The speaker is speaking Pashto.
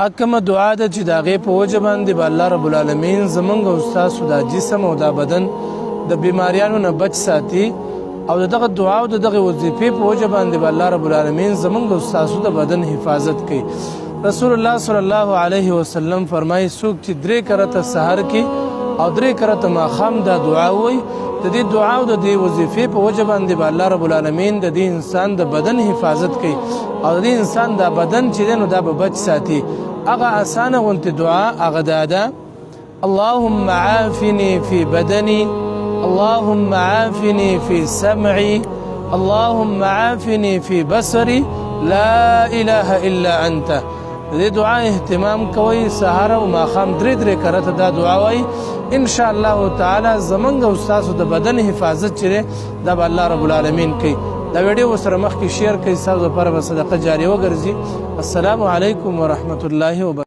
اکمه دعا ده چې د هغې په وجه باندې به الله رب العالمین زمونږ او ستاسو دا جسم او دا بدن د بیماریانو نه بچ ساتي او دغه دعا او دغه وظیفې په وجه باندې به الله رب العالمین زمونږ او ستاسو د بدن حفاظت کوي. رسول الله صلی الله علیه وسلم فرمایي څوک چې 3 کرته سحر کې او 3 کرته ماښام دا دعا وایي د دې دعا او د دې وظیفې په وجه باندې به الله رب العالمین د دې انسان د بدن حفاظت کوي او د دې انسان دا بدن چې دی نو دا به بچ ساتي. هغه اسانه غونتې دعا هغه دا ده: اللهم عافني في بدني، اللهم عافني في سمعي، اللهم عافني في بصري، لا اله الا انت. دې دعا اهتمام کوئ، سهار او ماښام 3 کرته دا دعا وایي. ان شاء الله تعالی زمونږ او ستاسو د بدن حفاظت چې دی دا به الله رب العالمین کوي. دا ویډیو ورسره مخکې شیر کړئ، ستاسو لپاره به صدقه جاریه وګرځي. السلام علیکم ورحمة الله وبرکاته.